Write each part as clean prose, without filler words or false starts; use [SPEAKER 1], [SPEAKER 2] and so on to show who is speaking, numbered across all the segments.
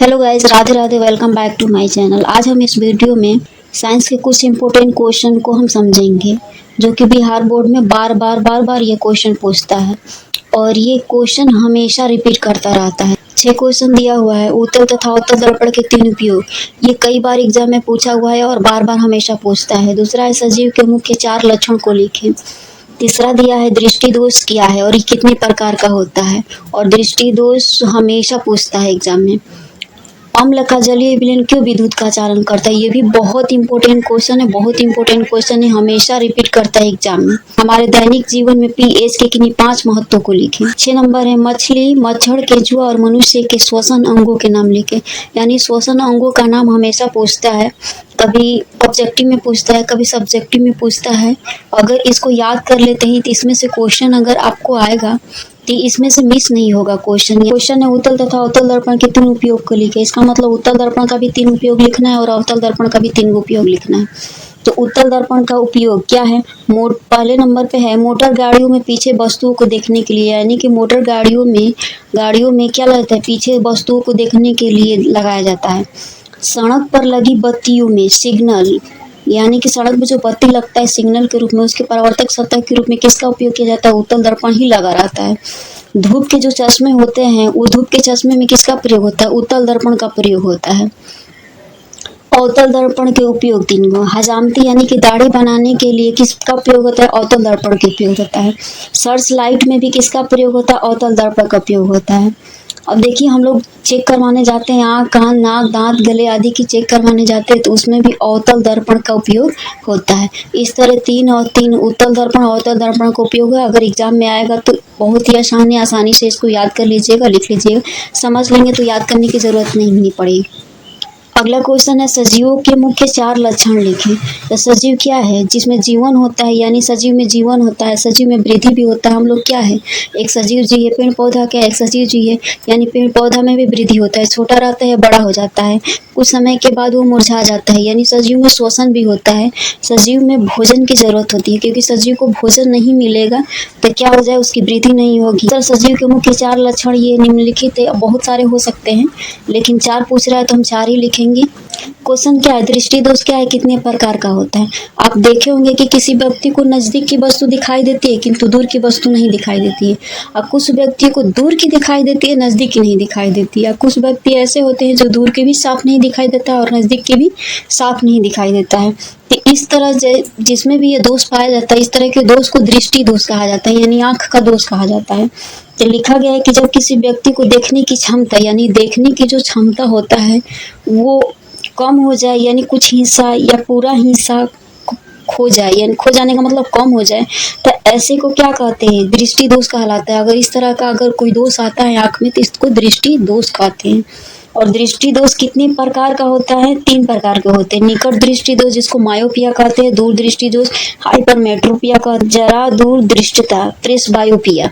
[SPEAKER 1] Hello guys, Radhe Radhe. Welcome back to my channel. आज हम इस वीडियो में साइंस के कुछ इम्पोर्टेंट क्वेश्चन को हम समझेंगे, जो कि बिहार बोर्ड में बार बार ये क्वेश्चन पूछता है और ये क्वेश्चन हमेशा रिपीट करता रहता है। 6 क्वेश्चन दिया हुआ है। उत्तल तथा अवतल दर्पण के 3 उपयोग। ये कई बार एग्जाम में पूछा हुआ है और बार बार हमेशा पूछता है। दूसरा है सजीव के मुख्य 4 लक्षण को लिखें। तीसरा दिया है दृष्टि दोष क्या है और ये कितने प्रकार का होता है, और दृष्टि दोष हमेशा पूछता है एग्जाम में। अम्ल का जलीय विलयन क्यों विद्युत का चालन करता है, ये भी बहुत इंपॉर्टेंट क्वेश्चन है। बहुत इंपॉर्टेंट क्वेश्चन है, हमेशा रिपीट करता है एग्जाम में। हमारे दैनिक जीवन में पीएच के किन्हीं 5 महत्वों को लिखें। 6 नंबर है मछली, मच्छर, केंचुआ और मनुष्य के श्वसन अंगों के नाम लिखें। यानी श्वसन अंगों का नाम हमेशा पूछता है, कभी ऑब्जेक्टिव में पूछता है, कभी सब्जेक्टिव में पूछता है। अगर इसको याद कर लेते हैं तो इसमें से क्वेश्चन अगर आपको आएगा तो इसमें से मिस नहीं होगा क्वेश्चन है उत्तल तथा अवतल दर्पण के 3 उपयोग को लिखे। इसका मतलब उत्तल दर्पण का भी 3 उपयोग लिखना है और अवतल दर्पण का भी 3 उपयोग लिखना है। तो उत्तल दर्पण का उपयोग क्या है? पहले नंबर पे है मोटर गाड़ियों में पीछे वस्तुओं को देखने के लिए। यानी कि मोटर गाड़ियों में क्या लगता है? पीछे वस्तुओं को देखने के लिए लगाया जाता है। सड़क पर लगी बत्तियों में सिग्नल, यानी कि सड़क में जो बत्ती लगता है सिग्नल के रूप में, उसके परावर्तक सतह के रूप में किसका उपयोग किया जाता है? उत्तल दर्पण ही लगा रहता है। धूप के जो चश्मे होते हैं, वो धूप के चश्मे में किसका प्रयोग होता है? उत्तल दर्पण का प्रयोग होता है। अवतल दर्पण के उपयोग 3 गो। हजामती यानी कि दाढ़ी बनाने के लिए किसका प्रयोग होता है? अवतल दर्पण का उपयोग होता है। सर्च लाइट में भी किसका प्रयोग होता है? अवतल दर्पण का उपयोग होता है। अब देखिए, हम लोग चेक करवाने जाते हैं, आँख, कान, नाक, दांत, गले आदि की चेक करवाने जाते हैं, तो उसमें भी अवतल दर्पण का उपयोग होता है। इस तरह 3 और 3 उत्तल दर्पण अवतल दर्पण का उपयोग है। अगर एग्जाम में आएगा तो बहुत ही आसान है, आसानी से इसको याद कर लीजिएगा, लिख लीजिएगा। समझ लेंगे तो याद करने की जरूरत नहीं पड़ेगी। अगला क्वेश्चन है सजीवों के मुख्य 4 लक्षण लिखें। तो सजीव क्या है? जिसमें जीवन होता है, यानी सजीव में जीवन होता है, सजीव में वृद्धि भी होता है। हम लोग क्या है? एक सजीव जी है। पेड़ पौधा क्या है? एक सजीव जी है, यानी पेड़ पौधा में भी वृद्धि होता है। छोटा रहता है, बड़ा हो जाता है, कुछ समय के बाद वो मुरझा जाता है। यानी सजीव में श्वसन भी होता है। सजीव में भोजन की जरूरत होती है, क्योंकि सजीव को भोजन नहीं मिलेगा तो क्या हो जाए? उसकी वृद्धि नहीं होगी। सर, सजीव के मुख्य 4 लक्षण ये निम्नलिखित है। बहुत सारे हो सकते हैं, लेकिन 4 पूछ रहा है तो हम 4 ही लिखेंगे। क्वेश्चन क्या है? दृष्टि दोष क्या है, कितने प्रकार का होता है? आप देखे होंगे कि किसी व्यक्ति को नजदीक की वस्तु दिखाई देती है किंतु दूर की वस्तु नहीं दिखाई देती है, और कुछ व्यक्ति को दूर की दिखाई देती है, नजदीक की नहीं दिखाई देती है। कुछ व्यक्ति ऐसे होते हैं जो दूर के भी साफ नहीं दिखाई देता और नजदीक के भी साफ नहीं दिखाई देता है। तो इस तरह जिसमें भी ये दोष पाया जाता है, इस तरह के दोष को दृष्टि दोष कहा जाता है, यानी आंख का दोष कहा जाता है। तो लिखा गया है कि जब किसी व्यक्ति को देखने की क्षमता, यानी देखने की जो क्षमता होता है वो कम हो जाए, यानी कुछ हिस्सा या पूरा हिस्सा खो जाए, यानी खो जाने का मतलब कम हो जाए, तो ऐसे को क्या कहते हैं? दृष्टि दोष कहलाता है। अगर इस तरह का अगर कोई दोष आता है आंख में तो इसको दृष्टि दोष कहते हैं। और दृष्टि दोष कितने प्रकार का होता है? 3 प्रकार के होते हैं। निकट दृष्टि दोष जिसको मायोपिया कहते हैं, दूर दृष्टि दोष हाइपरमेट्रोपिया कहते हैं, जरा दूर दृष्टता प्रेसबायोपिया।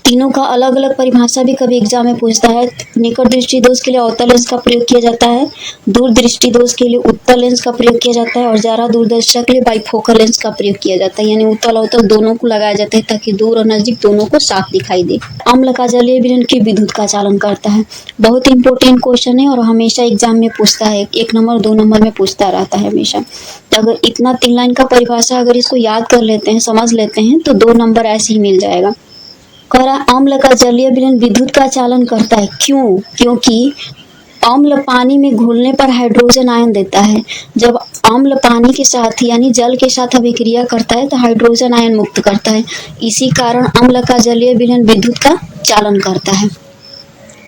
[SPEAKER 1] तीनों का अलग अलग परिभाषा भी कभी एग्जाम में पूछता है। निकट दृष्टि दोष के लिए अवतल लेंस का प्रयोग किया जाता है, दूर दृष्टि दोष के लिए उत्तल लेंस का प्रयोग किया जाता है, और ज्यादा दूरदर्शक के लिए बाइफोकल लेंस का प्रयोग किया जाता है। यानी उत्तल अवतल दोनों को लगाया जाता है ताकि दूर और नजदीक दोनों को साफ दिखाई दे। अम्ल का जलीय विलयन क्यों विद्युत का चालन करता है? बहुत इंपॉर्टेंट क्वेश्चन है और हमेशा एग्जाम में पूछता है। 1 नंबर 2 नंबर में पूछता रहता है हमेशा। तो अगर इतना 3 लाइन का परिभाषा अगर इसको याद कर लेते हैं, समझ लेते हैं, तो 2 नंबर ऐसे ही मिल जाएगा। कह रहा अम्ल का जलीय विलयन विद्युत का चालन करता है। क्यों? क्योंकि अम्ल पानी में घुलने पर हाइड्रोजन आयन देता है। जब अम्ल पानी के साथ यानी जल के साथ अभिक्रिया करता है तो हाइड्रोजन आयन मुक्त करता है। इसी कारण अम्ल का जलीय विलयन विद्युत का चालन करता है।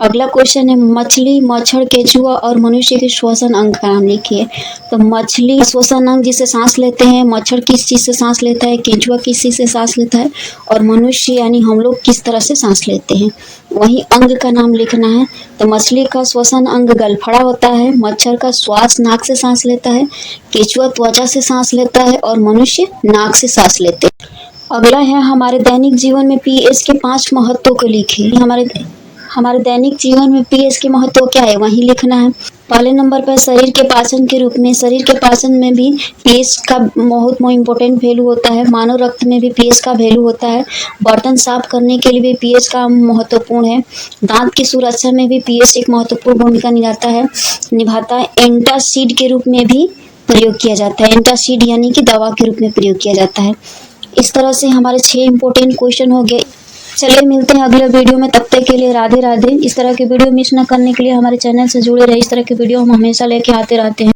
[SPEAKER 1] अगला क्वेश्चन है मछली, मच्छर, केंचुआ और मनुष्य के श्वसन अंग का नाम लिखिए। तो मछली श्वसन अंग जिससे सांस लेते हैं, मच्छर किस चीज से सांस लेता है, केंचुआ किस चीज से सांस लेता है, और मनुष्य यानी हम लोग किस तरह से सांस लेते हैं, वही अंग का नाम लिखना है। तो मछली का श्वसन अंग गलफड़ा होता है, मच्छर का श्वास नाक से सांस लेता है, केंचुआ त्वचा से सांस लेता है और मनुष्य नाक से सांस लेते हैं। अगला है हमारे दैनिक जीवन में पीएच के 5 महत्वों को लिखे। हमारे दैनिक जीवन में पीएच के महत्व क्या है वही लिखना है। पहले नंबर पर शरीर के पाचन के रूप में, शरीर के पाचन में भी पीएच का बहुत इम्पोर्टेंट वैल्यू होता है। मानव रक्त में भी पीएच का वैल्यू होता है। बर्तन साफ करने के लिए भी पीएच का महत्वपूर्ण है। दांत की सुरक्षा में भी पीएच एक महत्वपूर्ण भूमिका निभाता है। एंटासिड के रूप में भी प्रयोग किया जाता है। एंटासिड यानी कि दवा के रूप में प्रयोग किया जाता है। इस तरह से हमारे 6 इंपॉर्टेंट क्वेश्चन हो गए। चलिए मिलते हैं अगले वीडियो में, तब तक के लिए राधे राधे। इस तरह के वीडियो मिस न करने के लिए हमारे चैनल से जुड़े रहे। इस तरह के वीडियो हम हमेशा लेके आते रहते हैं।